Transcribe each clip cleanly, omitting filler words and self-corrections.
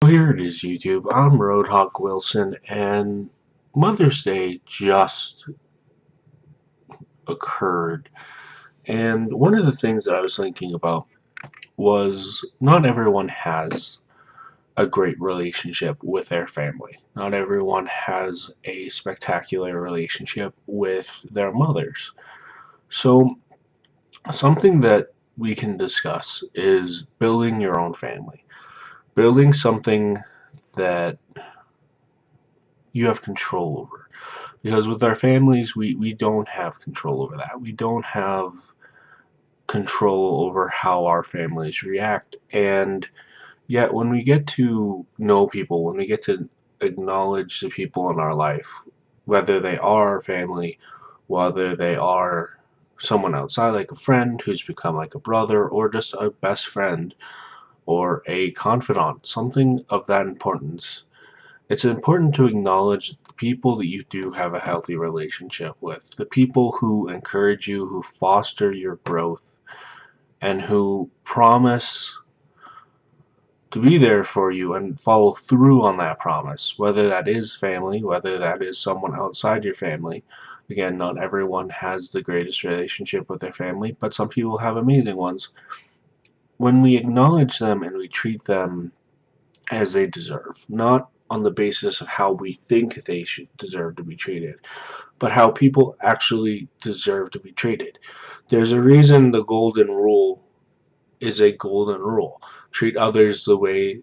Here it is, YouTube. I'm Roadhog Wilson, and Mother's Day just occurred. And one of the things that I was thinking about was not everyone has a great relationship with their family. Not everyone has a spectacular relationship with their mothers. So, something that we can discuss is building your own family. Building something that you have control over. Because with our families, we don't have control over that. We don't have control over how our families react. And yet, when we get to know people, when we get to acknowledge the people in our life, whether they are our family, whether they are someone outside, like a friend who's become like a brother, or just a best friend, or a confidant, something of that importance, it's important to acknowledge the people that you do have a healthy relationship with, the people who encourage you, who foster your growth, and who promise to be there for you and follow through on that promise, whether that is family, whether that is someone outside your family. Again, not everyone has the greatest relationship with their family, but some people have amazing ones. When we acknowledge them and we treat them as they deserve, not on the basis of how we think they should deserve to be treated, but how people actually deserve to be treated. There's a reason the golden rule is a golden rule. Treat others the way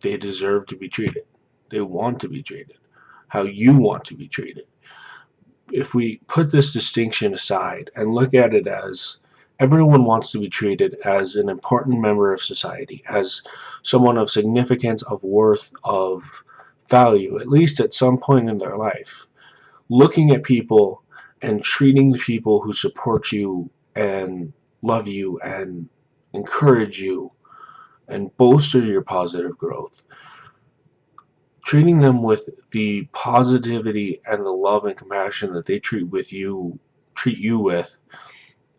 they deserve to be treated. They want to be treated. How you want to be treated. If we put this distinction aside and look at it as everyone wants to be treated as an important member of society, as someone of significance, of worth, of value, at least at some point in their life, looking at people and treating the people who support you and love you and encourage you and bolster your positive growth, treating them with the positivity and the love and compassion that they treat you with,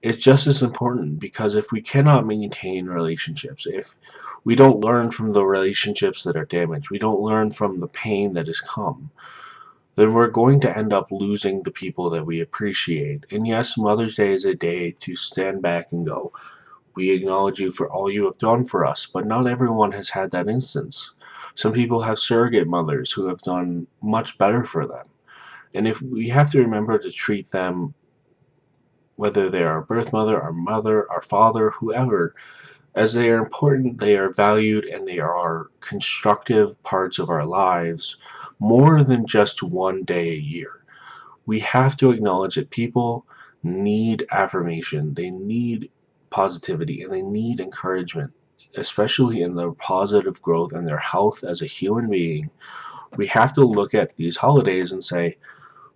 is just as important. Because if we cannot maintain relationships, if we don't learn from the relationships that are damaged, we don't learn from the pain that has come, then we're going to end up losing the people that we appreciate. And yes, Mother's Day is a day to stand back and go, we acknowledge you for all you have done for us, but not everyone has had that instance. Some people have surrogate mothers who have done much better for them. And if we have to remember to treat them, whether they are our birth mother, our mother, our father, whoever, as they are important, they are valued, and they are constructive parts of our lives more than just one day a year. We have to acknowledge that people need affirmation, they need positivity, and they need encouragement, especially in their positive growth and their health as a human being. We have to look at these holidays and say,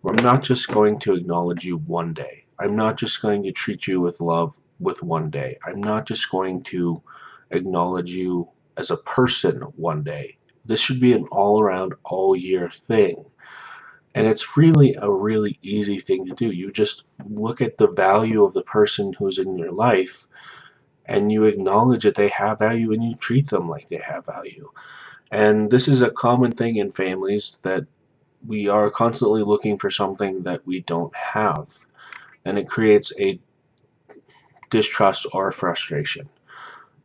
I'm not just going to acknowledge you one day. I'm not just going to treat you with love with one day. I'm not just going to acknowledge you as a person one day. This should be an all around, all year thing. And it's really a really easy thing to do. You just look at the value of the person who's in your life and you acknowledge that they have value and you treat them like they have value. And this is a common thing in families, that we are constantly looking for something that we don't have. And it creates a distrust or frustration.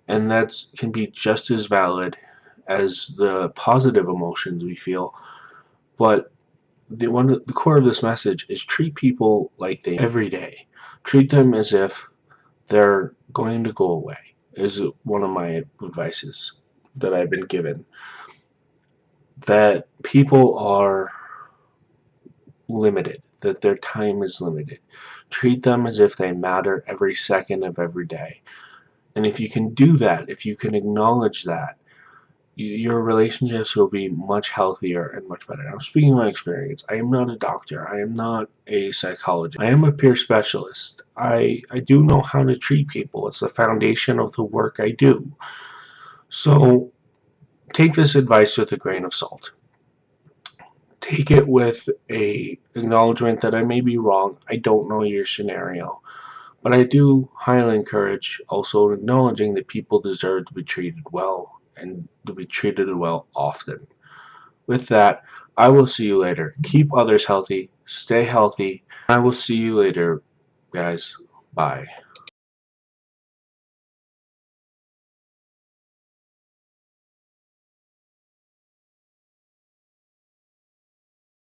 And that can be just as valid as the positive emotions we feel. But the core of this message is treat people like they every day. Treat them as if they're going to go away, is one of my advices that I've been given. That people are limited, that their time is limited. Treat them as if they matter every second of every day. And if you can do that, if you can acknowledge that, your relationships will be much healthier and much better. I'm speaking from experience. I am not a doctor. I am not a psychologist. I am a peer specialist. I do know how to treat people. It's the foundation of the work I do. So take this advice with a grain of salt. Take it with a acknowledgement that I may be wrong. I don't know your scenario. But I do highly encourage also acknowledging that people deserve to be treated well and to be treated well often. With that, I will see you later. Keep others healthy. Stay healthy. I will see you later, guys. Bye.